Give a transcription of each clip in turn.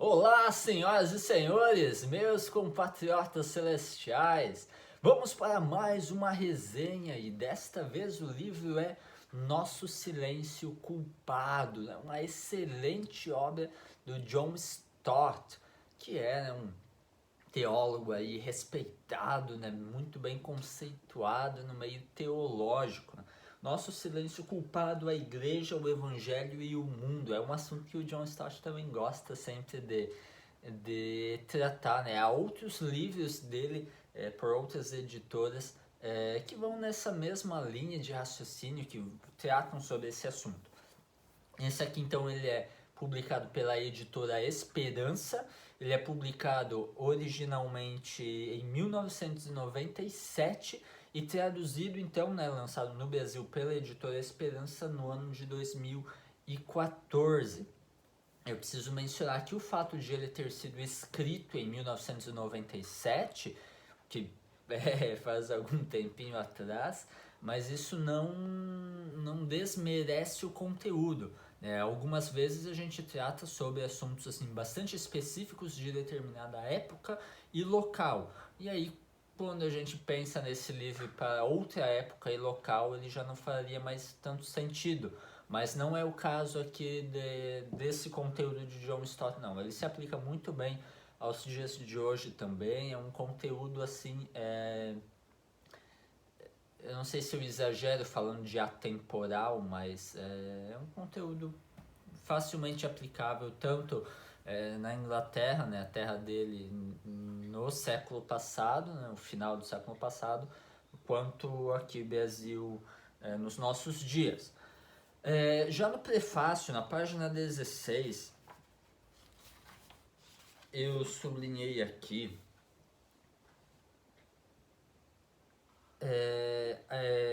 Olá, senhoras e senhores, meus compatriotas celestiais. Vamos para mais uma resenha e desta vez o livro é Nosso Silêncio Culpado, né? Uma excelente obra do John Stott, que é, né, um teólogo aí respeitado, né, muito bem conceituado no meio teológico, né? Nosso silêncio culpado, a igreja, o evangelho e o mundo. É um assunto que o John Stott também gosta sempre de tratar, né? Há outros livros dele, por outras editoras, que vão nessa mesma linha de raciocínio, que tratam sobre esse assunto. Esse aqui, então, ele é publicado pela editora Esperança. Ele é publicado originalmente em 1997 e traduzido, então, né, lançado no Brasil pela editora Esperança no ano de 2014. Eu preciso mencionar que o fato de ele ter sido escrito em 1997, que faz algum tempinho atrás, mas isso não desmerece o conteúdo. Algumas vezes a gente trata sobre assuntos assim bastante específicos de determinada época e local. E aí, quando a gente pensa nesse livro para outra época e local, ele já não faria mais tanto sentido. Mas não é o caso aqui desse conteúdo de John Stott, não. Ele se aplica muito bem aos dias de hoje também. É um conteúdo assim. Eu não sei se eu exagero falando de atemporal, mas é um conteúdo facilmente aplicável tanto na Inglaterra, né, a terra dele no século passado, né, no final do século passado, quanto aqui no Brasil nos nossos dias. Já no prefácio, na página 16, eu sublinhei aqui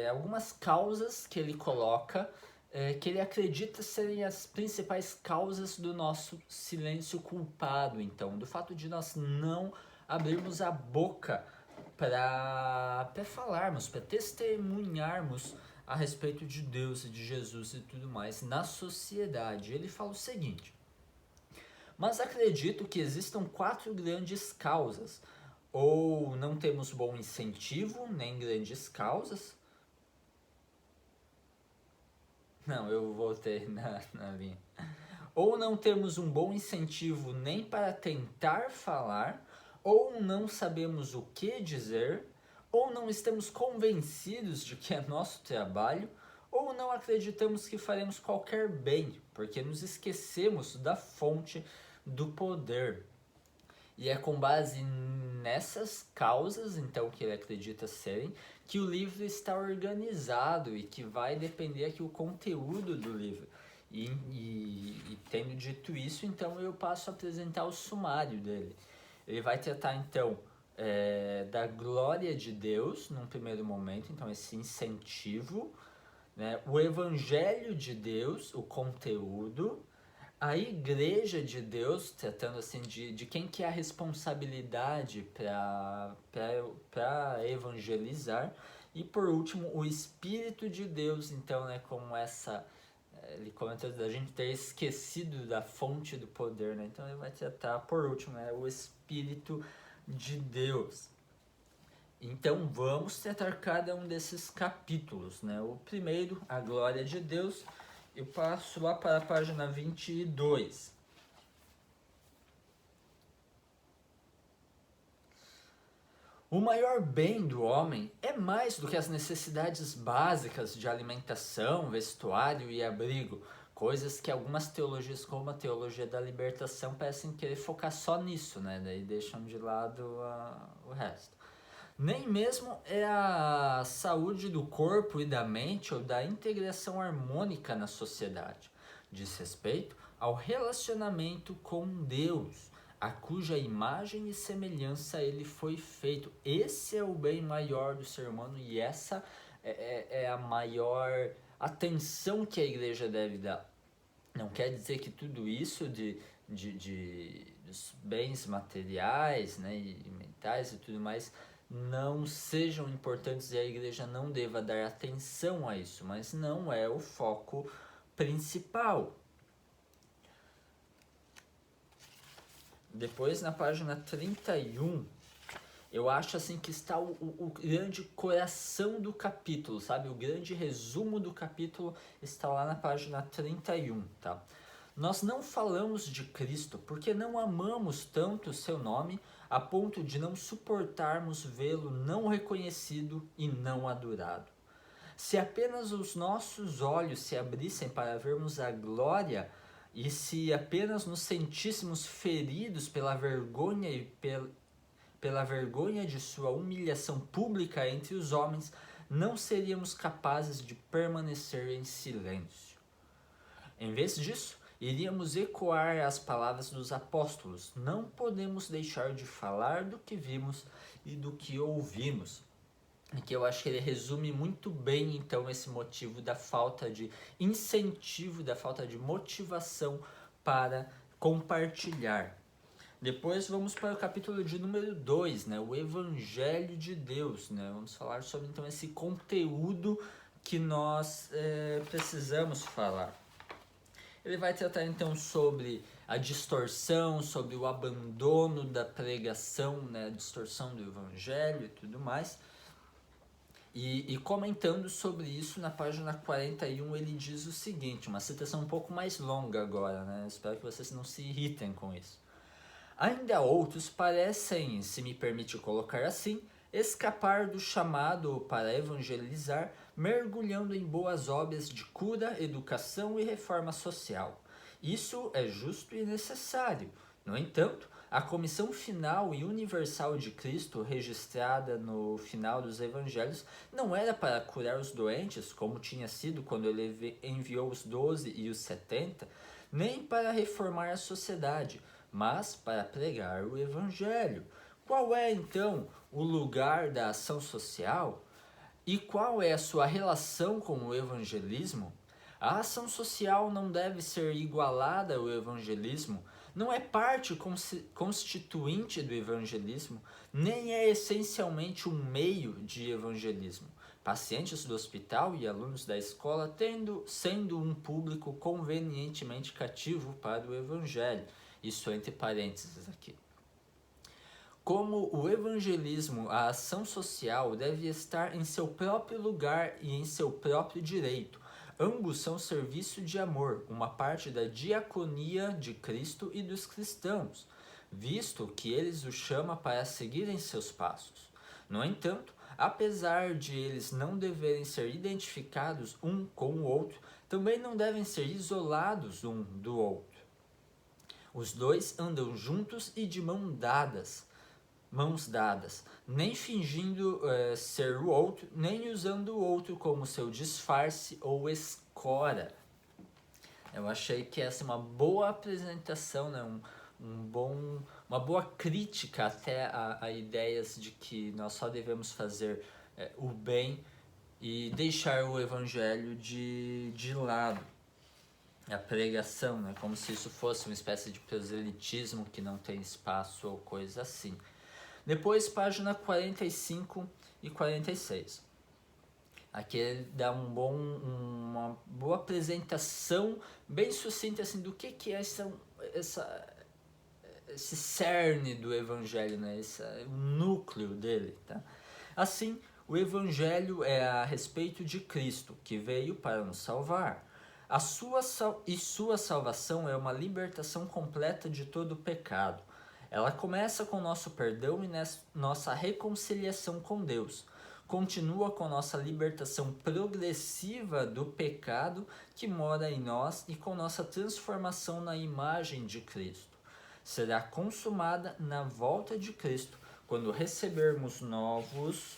algumas causas que ele coloca, que ele acredita serem as principais causas do nosso silêncio culpado, então, do fato de nós não abrirmos a boca para falarmos, para testemunharmos a respeito de Deus e de Jesus e tudo mais na sociedade. Ele fala o seguinte: mas acredito que existam 4 grandes causas. Ou não temos bom incentivo, nem grandes causas. Não, eu voltei na linha. Ou não temos um bom incentivo nem para tentar falar, ou não sabemos o que dizer, ou não estamos convencidos de que é nosso trabalho, ou não acreditamos que faremos qualquer bem, porque nos esquecemos da fonte do poder. E é com base nessas causas, então, que ele acredita serem, que o livro está organizado e que vai depender aqui o conteúdo do livro. E tendo dito isso, então eu passo a apresentar o sumário dele. Ele vai tratar, então, da glória de Deus, num primeiro momento, então esse incentivo, né? O evangelho de Deus, o conteúdo, a igreja de Deus, tratando assim de quem que é a responsabilidade para evangelizar, e por último o Espírito de Deus, então, né, como essa, ele comenta da gente ter esquecido da fonte do poder, né, então ele vai tratar por último, né, o Espírito de Deus. Então vamos tratar cada um desses capítulos, né? O primeiro, a glória de Deus. Eu passo lá para a página 22. O maior bem do homem é mais do que as necessidades básicas de alimentação, vestuário e abrigo, coisas que algumas teologias, como a teologia da libertação, parecem querer focar só nisso, né? Daí deixam de lado o resto. Nem mesmo é a saúde do corpo e da mente ou da integração harmônica na sociedade. Diz respeito ao relacionamento com Deus, a cuja imagem e semelhança ele foi feito. Esse é o bem maior do ser humano e essa é a maior atenção que a igreja deve dar. Não quer dizer que tudo isso dos bens materiais, né, e mentais e tudo mais não sejam importantes e a igreja não deva dar atenção a isso, mas não é o foco principal. depois na página 31, eu acho assim que está o grande coração do capítulo, sabe? O grande resumo do capítulo está lá na página 31, tá? Nós não falamos de Cristo porque não amamos tanto o seu nome a ponto de não suportarmos vê-lo não reconhecido e não adorado. Se apenas os nossos olhos se abrissem para vermos a glória e se apenas nos sentíssemos feridos pela vergonha e pela vergonha de sua humilhação pública entre os homens, não seríamos capazes de permanecer em silêncio. Em vez disso, iríamos ecoar as palavras dos apóstolos: não podemos deixar de falar do que vimos e do que ouvimos. Que eu acho que ele resume muito bem então esse motivo da falta de incentivo, da falta de motivação para compartilhar. Depois vamos para o capítulo de número 2, né, o Evangelho de Deus, né, vamos falar sobre então esse conteúdo que nós precisamos falar. Ele vai tratar então sobre a distorção, sobre o abandono da pregação, né, a distorção do Evangelho e tudo mais. E comentando sobre isso, na página 41 ele diz o seguinte, uma citação um pouco mais longa agora, né? Espero que vocês não se irritem com isso. Ainda outros parecem, se me permite colocar assim, escapar do chamado para evangelizar, mergulhando em boas obras de cura, educação e reforma social. Isso é justo e necessário. No entanto, a comissão final e universal de Cristo, registrada no final dos evangelhos, não era para curar os doentes, como tinha sido quando ele enviou os 12 e os 70, nem para reformar a sociedade, mas para pregar o evangelho. Qual é, então, o lugar da ação social? E qual é a sua relação com o evangelismo? A ação social não deve ser igualada ao evangelismo, não é parte constituinte do evangelismo, nem é essencialmente um meio de evangelismo. Pacientes do hospital e alunos da escola sendo um público convenientemente cativo para o evangelho. Isso entre parênteses aqui. Como o evangelismo, a ação social deve estar em seu próprio lugar e em seu próprio direito. Ambos são serviço de amor, uma parte da diaconia de Cristo e dos cristãos, visto que eles o chama para seguirem seus passos. No entanto, apesar de eles não deverem ser identificados um com o outro, também não devem ser isolados um do outro. Os dois andam juntos e de mãos dadas, nem fingindo ser o outro, nem usando o outro como seu disfarce ou escora. Eu achei que essa é uma boa apresentação, né? Uma boa crítica até a ideias de que nós só devemos fazer o bem e deixar o evangelho de lado. A pregação, né? Como se isso fosse uma espécie de proselitismo que não tem espaço ou coisa assim. Depois, página 45 e 46. Aqui ele dá uma boa apresentação, bem sucinta, assim, do que é esse cerne do evangelho, né? O núcleo dele, tá? Assim, o evangelho é a respeito de Cristo, que veio para nos salvar. Sua salvação é uma libertação completa de todo o pecado. Ela começa com nosso perdão e nossa reconciliação com Deus. Continua com nossa libertação progressiva do pecado que mora em nós e com nossa transformação na imagem de Cristo. Será consumada na volta de Cristo, quando recebermos novos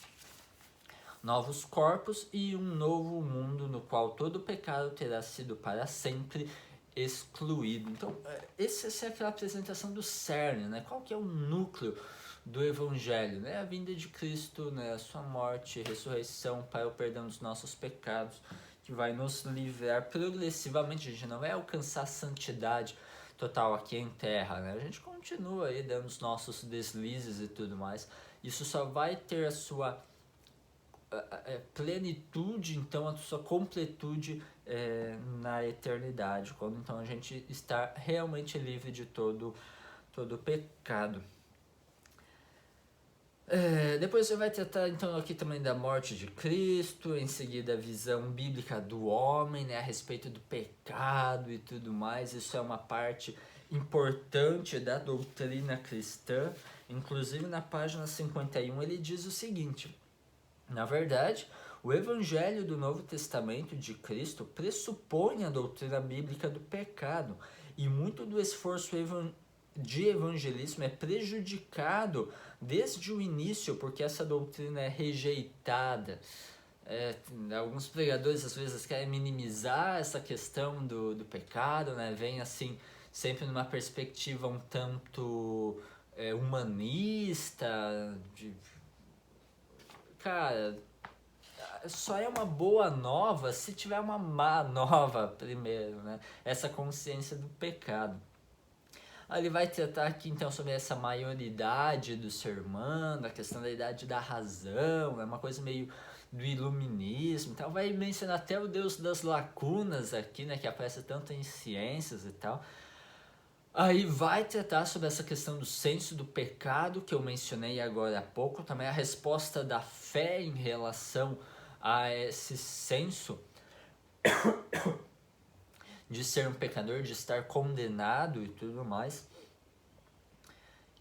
corpos e um novo mundo no qual todo pecado terá sido para sempre excluído. Então, essa é aquela apresentação do cerne, né? Qual que é o núcleo do evangelho, né? A vinda de Cristo, né? A sua morte, ressurreição para o perdão dos nossos pecados, que vai nos livrar progressivamente. A gente não vai alcançar a santidade total aqui em terra, né? A gente continua aí dando os nossos deslizes e tudo mais. Isso só vai ter a sua plenitude, então a sua completude na eternidade, quando então a gente está realmente livre de todo todo o pecado. Depois você vai tratar então aqui também da morte de Cristo, em seguida a visão bíblica do homem, né, a respeito do pecado e tudo mais. Isso é uma parte importante da doutrina cristã. Inclusive na página 51 ele diz o seguinte: na verdade, o Evangelho do Novo Testamento de Cristo pressupõe a doutrina bíblica do pecado, e muito do esforço de evangelismo é prejudicado desde o início porque essa doutrina é rejeitada. Alguns pregadores às vezes querem minimizar essa questão do pecado, né? Vem assim sempre numa perspectiva um tanto humanista, cara, só é uma boa nova se tiver uma má nova primeiro, né? Essa consciência do pecado. Ele vai tratar aqui então sobre essa maioridade do ser humano, a questão da idade da razão, é uma coisa meio do iluminismo, então vai mencionar até o Deus das lacunas aqui, né, que aparece tanto em ciências e tal. Aí vai tratar sobre essa questão do senso do pecado, que eu mencionei agora há pouco, também a resposta da fé em relação a esse senso de ser um pecador, de estar condenado e tudo mais.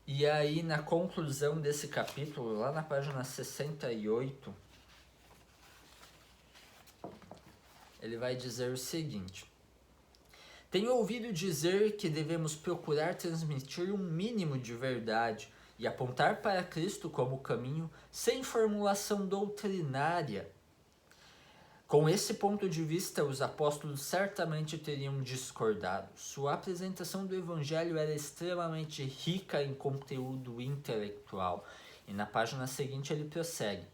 E aí na conclusão desse capítulo, lá na página 68, ele vai dizer o seguinte: tenho ouvido dizer que devemos procurar transmitir um mínimo de verdade e apontar para Cristo como caminho sem formulação doutrinária. Com esse ponto de vista, os apóstolos certamente teriam discordado. Sua apresentação do Evangelho era extremamente rica em conteúdo intelectual. E na página seguinte ele prossegue: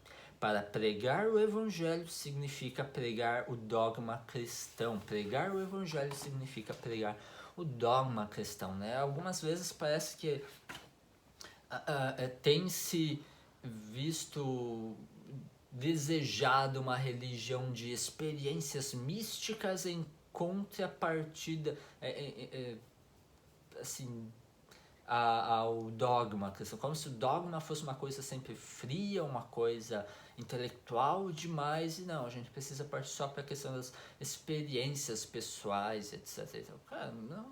para pregar o Evangelho significa pregar o dogma cristão. Pregar o Evangelho significa pregar o dogma cristão, né? Algumas vezes parece que tem-se visto desejado uma religião de experiências místicas em contrapartida assim, ao dogma cristão, como se o dogma fosse uma coisa sempre fria, uma coisa intelectual demais, e não, a gente precisa partir só para a questão das experiências pessoais, etc. Então, cara, não.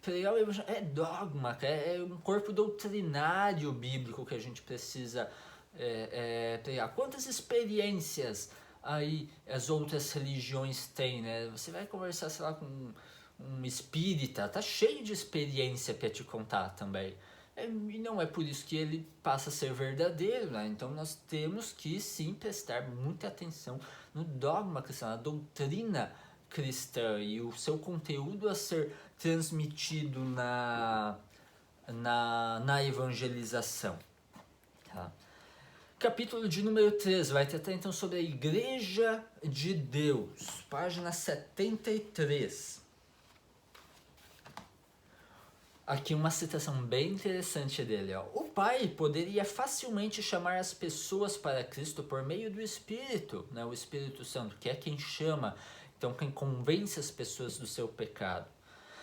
Pregar o evangelho é dogma, é um corpo doutrinário bíblico que a gente precisa pregar. Quantas experiências aí as outras religiões têm, né? Você vai conversar, sei lá, com um espírita, tá cheio de experiência para te contar também. E não é por isso que ele passa a ser verdadeiro, né? Então nós temos que sim prestar muita atenção no dogma cristão, na doutrina cristã e o seu conteúdo a ser transmitido na evangelização. Tá? Capítulo de número 3 vai tratar então sobre a Igreja de Deus, página 73. Aqui uma citação bem interessante dele. Ó. O Pai poderia facilmente chamar as pessoas para Cristo por meio do Espírito, né? O Espírito Santo, que é quem chama, então quem convence as pessoas do seu pecado,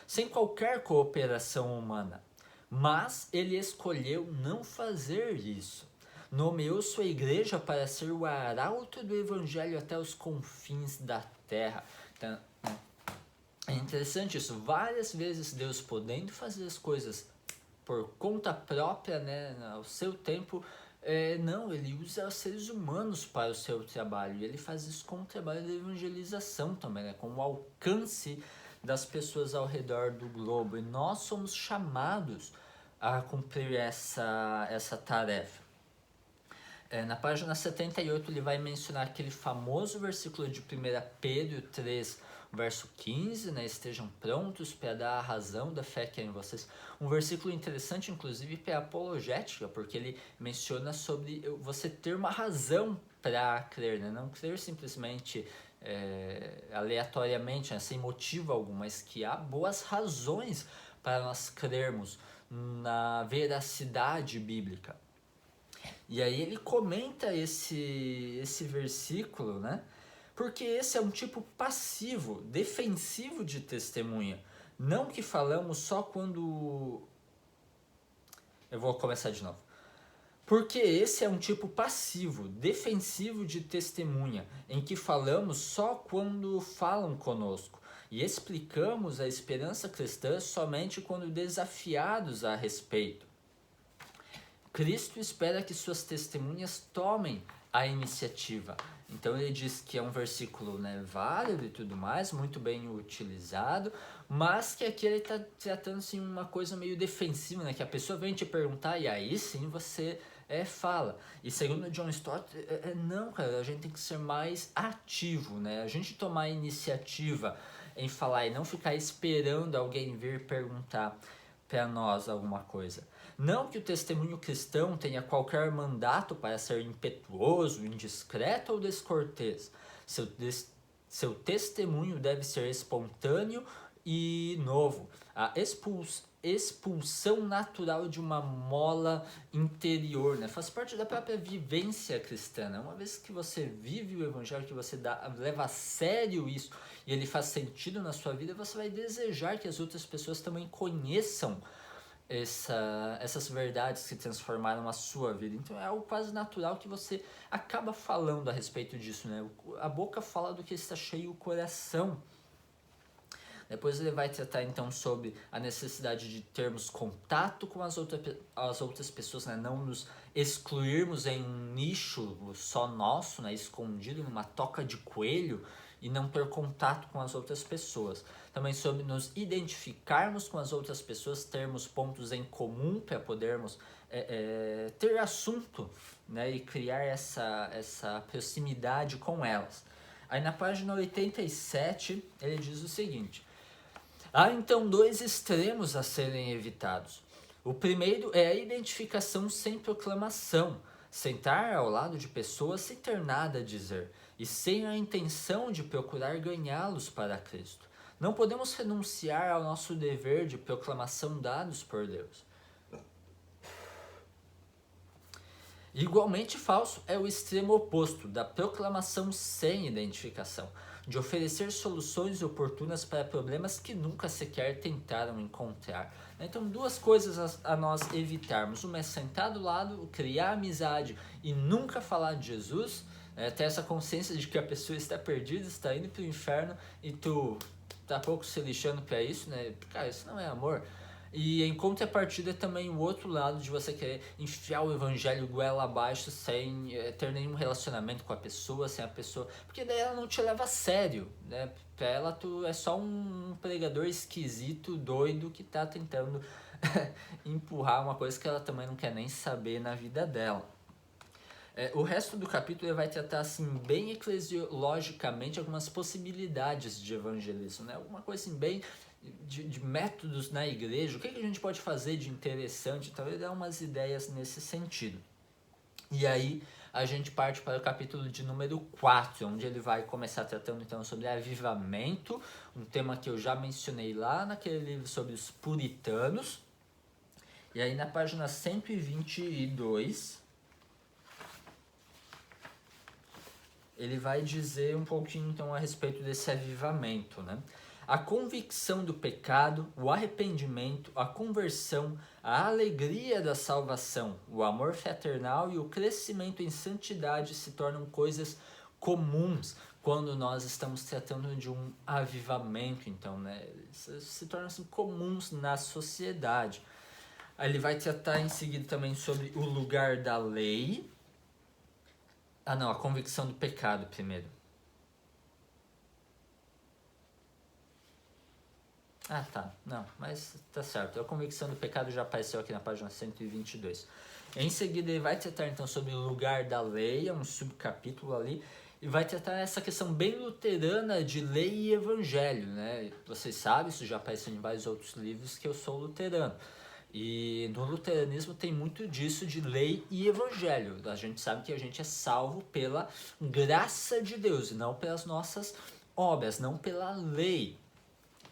sem qualquer cooperação humana. Mas ele escolheu não fazer isso. Nomeou sua igreja para ser o arauto do Evangelho até os confins da terra. Então, é interessante isso, várias vezes Deus podendo fazer as coisas por conta própria, né, ao seu tempo, não, ele usa os seres humanos para o seu trabalho, e ele faz isso com o trabalho da evangelização também, né, com o alcance das pessoas ao redor do globo, e nós somos chamados a cumprir essa tarefa. Na página 78 ele vai mencionar aquele famoso versículo de 1 Pedro 3, verso 15, né? Estejam prontos para dar a razão da fé que é em vocês. Um versículo interessante, inclusive, para a apologética, porque ele menciona sobre você ter uma razão para crer, né? Não crer simplesmente aleatoriamente, né? Sem motivo algum, mas que há boas razões para nós crermos na veracidade bíblica. E aí ele comenta esse versículo, né? Porque esse é um tipo passivo, defensivo de testemunha. Não que falamos só quando... Eu vou começar de novo. Porque esse é um tipo passivo, defensivo de testemunha, em que falamos só quando falam conosco e explicamos a esperança cristã somente quando desafiados a respeito. Cristo espera que suas testemunhas tomem a iniciativa. Então ele diz que é um versículo, né, válido e tudo mais, muito bem utilizado, mas que aqui ele está tratando assim, uma coisa meio defensiva, né, que a pessoa vem te perguntar e aí sim você fala. E segundo John Stott, não, cara, a gente tem que ser mais ativo, né? A gente tomar a iniciativa em falar e não ficar esperando alguém vir perguntar para nós alguma coisa. Não que o testemunho cristão tenha qualquer mandato para ser impetuoso, indiscreto ou descortês. Seu testemunho deve ser espontâneo e novo. A expulsão natural de uma mola interior, né? Faz parte da própria vivência cristã, né? Uma vez que você vive o evangelho, que você leva a sério isso e ele faz sentido na sua vida, você vai desejar que as outras pessoas também conheçam essas verdades que transformaram a sua vida. Então é algo quase natural que você acaba falando a respeito disso, né? A boca fala do que está cheio o coração. Depois ele vai tratar então sobre a necessidade de termos contato com as outras pessoas, né? Não nos excluirmos em um nicho só nosso, né? Escondido numa toca de coelho e não ter contato com as outras pessoas. Também sobre nos identificarmos com as outras pessoas, termos pontos em comum para podermos ter assunto, né? E criar essa proximidade com elas. Aí na página 87 ele diz o seguinte: há então dois extremos a serem evitados. O primeiro é a identificação sem proclamação, sentar ao lado de pessoas sem ter nada a dizer e sem a intenção de procurar ganhá-los para Cristo. Não podemos renunciar ao nosso dever de proclamação dados por Deus. Igualmente falso é o extremo oposto da proclamação sem identificação, de oferecer soluções oportunas para problemas que nunca sequer tentaram encontrar. Então, duas coisas a nós evitarmos. Uma é sentar do lado, criar amizade e nunca falar de Jesus, ter essa consciência de que a pessoa está perdida, está indo para o inferno e tu tá pouco se lixando para isso, né? Cara, isso não é amor. E em contrapartida também o outro lado de você querer enfiar o evangelho goela abaixo sem ter nenhum relacionamento com a pessoa, sem a pessoa, porque daí ela não te leva a sério, né? Pra ela tu é só um pregador esquisito, doido, que tá tentando empurrar uma coisa que ela também não quer nem saber na vida dela. O resto do capítulo vai tratar assim bem eclesiologicamente algumas possibilidades de evangelismo, né? Alguma coisa assim bem de métodos na igreja, o que a gente pode fazer de interessante, talvez dar umas ideias nesse sentido. E aí a gente parte para o capítulo de número 4, onde ele vai começar tratando então sobre avivamento, um tema que eu já mencionei lá naquele livro sobre os puritanos. E aí na página 122, ele vai dizer um pouquinho então a respeito desse avivamento, né? A convicção do pecado, o arrependimento, a conversão, a alegria da salvação, o amor fraternal e o crescimento em santidade se tornam coisas comuns quando nós estamos tratando de um avivamento, então, né? Se tornam assim, comuns na sociedade. Aí ele vai tratar em seguida também sobre o lugar da lei. A convicção do pecado primeiro. Tá. Não, mas tá certo. A convicção do pecado já apareceu aqui na página 122. Em seguida, ele vai tratar então sobre o lugar da lei, é um subcapítulo ali, e vai tratar essa questão bem luterana de lei e evangelho, né? Vocês sabem, isso já apareceu em vários outros livros, que eu sou luterano. E no luteranismo tem muito disso de lei e evangelho. A gente sabe que a gente é salvo pela graça de Deus e não pelas nossas obras, não pela lei.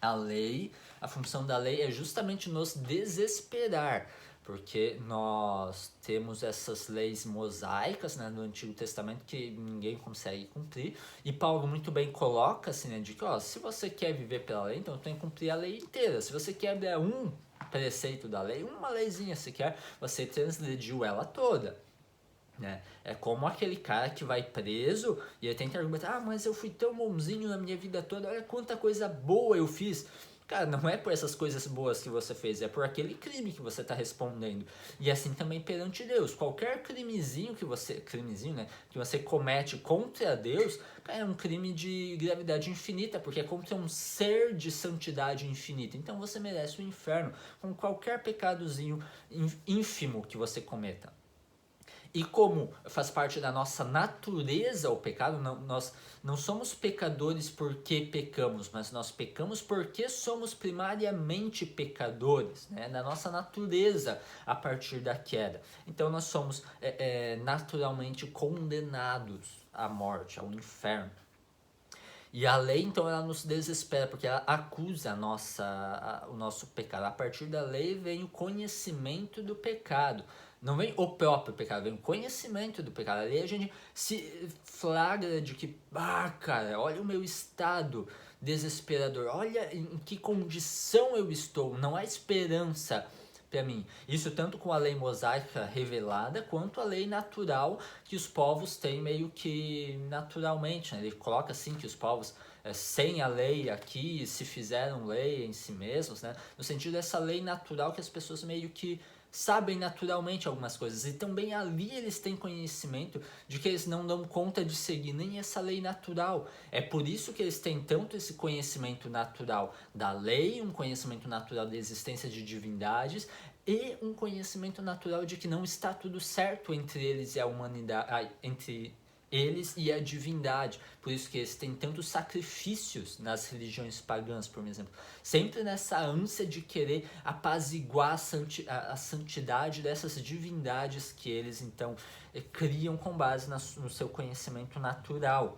A lei, a função da lei é justamente nos desesperar, Porque nós temos essas leis mosaicas, né, no Antigo Testamento que ninguém consegue cumprir. E Paulo muito bem coloca assim, né, de que ó, se você quer viver pela lei, então tem que cumprir a lei inteira. Se você quebra um preceito da lei, uma leizinha sequer, você transgrediu ela toda. Né? É como aquele cara que vai preso e ele tenta argumentar, mas eu fui tão bonzinho na minha vida toda, olha quanta coisa boa eu fiz. Cara, não é por essas coisas boas que você fez, é por aquele crime que você está respondendo. E assim também perante Deus. Qualquer crimezinho né, que você comete contra Deus, cara, é um crime de gravidade infinita, porque é contra um ser de santidade infinita. Então você merece o inferno com qualquer pecadozinho ínfimo que você cometa. E como faz parte da nossa natureza o pecado, nós não somos pecadores porque pecamos, mas nós pecamos porque somos primariamente pecadores, né? Da nossa natureza a partir da queda. Então nós somos naturalmente condenados à morte, ao inferno. E a lei, então, ela nos desespera, porque ela acusa o nosso pecado. A partir da lei vem o conhecimento do pecado. Não vem o próprio pecado, vem o conhecimento do pecado. Ali a gente se flagra de que, cara, olha o meu estado desesperador. Olha em que condição eu estou. Não há esperança para mim. Isso tanto com a lei mosaica revelada, quanto a lei natural que os povos têm meio que naturalmente. Né? Ele coloca assim que os povos sem a lei aqui se fizeram lei em si mesmos, né? No sentido dessa lei natural que as pessoas meio que sabem naturalmente algumas coisas, e também ali eles têm conhecimento de que eles não dão conta de seguir nem essa lei natural. É por isso que eles têm tanto esse conhecimento natural da lei, um conhecimento natural da existência de divindades, e um conhecimento natural de que não está tudo certo entre eles e a humanidade, entre eles e a divindade. Por isso que eles têm tantos sacrifícios nas religiões pagãs, por exemplo. Sempre nessa ânsia de querer apaziguar a santidade dessas divindades que eles, então, criam com base no seu conhecimento natural.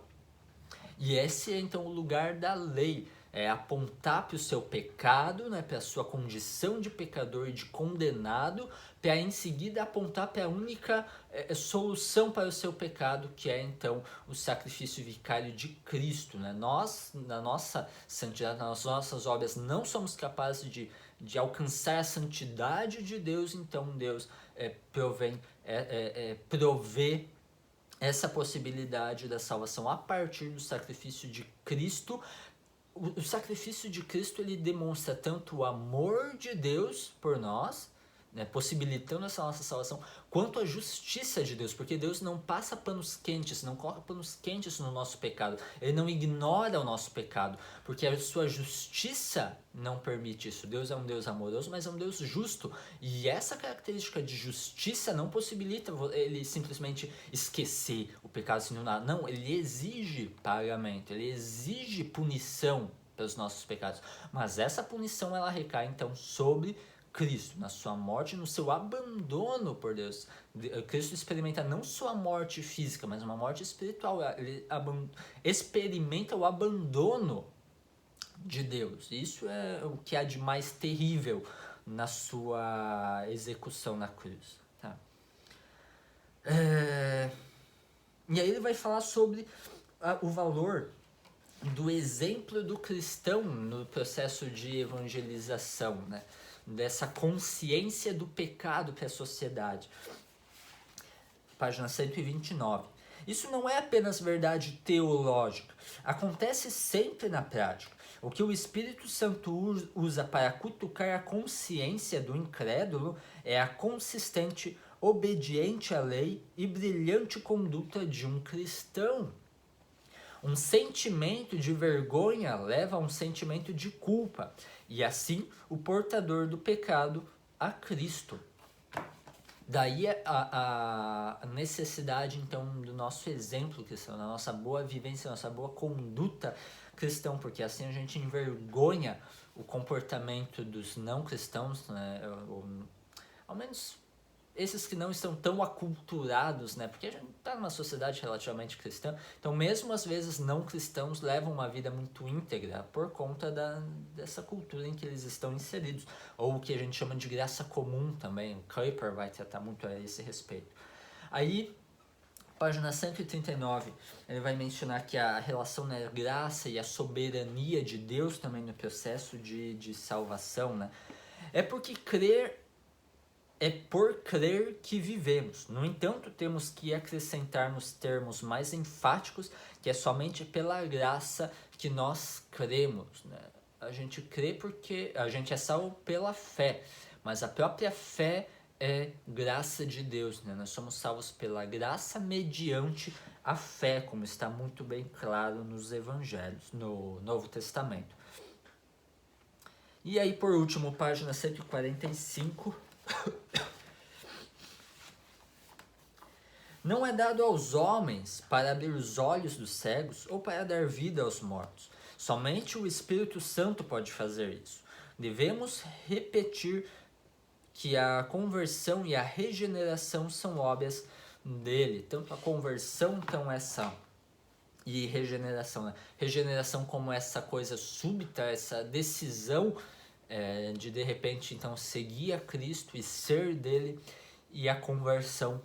E esse é, então, o lugar da lei. É apontar para o seu pecado, né, para a sua condição de pecador e de condenado, para em seguida apontar para a única solução para o seu pecado, que é então o sacrifício vicário de Cristo. Né? Nós, na nossa santidade, nas nossas obras, não somos capazes de alcançar a santidade de Deus, então Deus provê essa possibilidade da salvação a partir do sacrifício de Cristo. O sacrifício de Cristo, ele demonstra tanto o amor de Deus por nós, né, possibilitando essa nossa salvação, quanto a justiça de Deus, porque Deus não passa panos quentes, não coloca panos quentes no nosso pecado, ele não ignora o nosso pecado, porque a sua justiça não permite isso. Deus é um Deus amoroso, mas é um Deus justo, e essa característica de justiça não possibilita ele simplesmente esquecer o pecado assim, não, ele exige pagamento, ele exige punição pelos nossos pecados, mas essa punição ela recai então sobre Cristo, na sua morte, no seu abandono por Deus. Cristo experimenta não só a morte física, mas uma morte espiritual. Ele experimenta o abandono de Deus. Isso é o que há de mais terrível na sua execução na cruz. Tá? E aí ele vai falar sobre o valor do exemplo do cristão no processo de evangelização, né? Dessa consciência do pecado para a sociedade. Página 129. Isso não é apenas verdade teológica, acontece sempre na prática. O que o Espírito Santo usa para cutucar a consciência do incrédulo é a consistente, obediente à lei e brilhante conduta de um cristão. Um sentimento de vergonha leva a um sentimento de culpa, e assim o portador do pecado a Cristo. Daí a necessidade, então, do nosso exemplo cristão, da nossa boa vivência, da nossa boa conduta cristã, porque assim a gente envergonha o comportamento dos não cristãos, né? Ou, ao menos esses que não estão tão aculturados, né? Porque a gente está numa sociedade relativamente cristã, então mesmo às vezes não cristãos levam uma vida muito íntegra por conta dessa cultura em que eles estão inseridos, ou o que a gente chama de graça comum também. O Kuyper vai tratar muito a esse respeito. Aí, página 139, ele vai mencionar que a relação na graça e a soberania de Deus também no processo de salvação, né? É por crer que vivemos. No entanto, temos que acrescentar nos termos mais enfáticos que é somente pela graça que nós cremos, né? A gente crê porque a gente é salvo pela fé, mas a própria fé é graça de Deus, né? Nós somos salvos pela graça mediante a fé, como está muito bem claro nos evangelhos, no Novo Testamento. E aí, por último, página 145. Não é dado aos homens para abrir os olhos dos cegos ou para dar vida aos mortos. Somente o Espírito Santo pode fazer isso. Devemos repetir que a conversão e a regeneração são obras dele. Tanto a conversão, então, e regeneração, né? Regeneração como essa coisa súbita, essa decisão de repente, então, seguir a Cristo e ser dele, e a conversão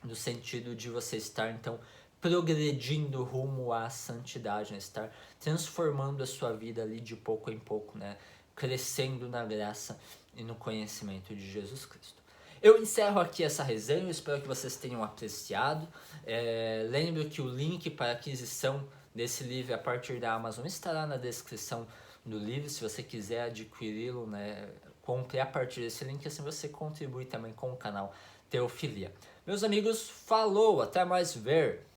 no sentido de você estar, então, progredindo rumo à santidade, né? Estar transformando a sua vida ali de pouco em pouco, né? Crescendo na graça e no conhecimento de Jesus Cristo. Eu encerro aqui essa resenha, eu espero que vocês tenham apreciado. Lembro que o link para aquisição desse livro a partir da Amazon estará na descrição do livro. Se você quiser adquiri-lo, né, compre a partir desse link, assim você contribui também com o canal Teofilia. Meus amigos, falou, até mais ver!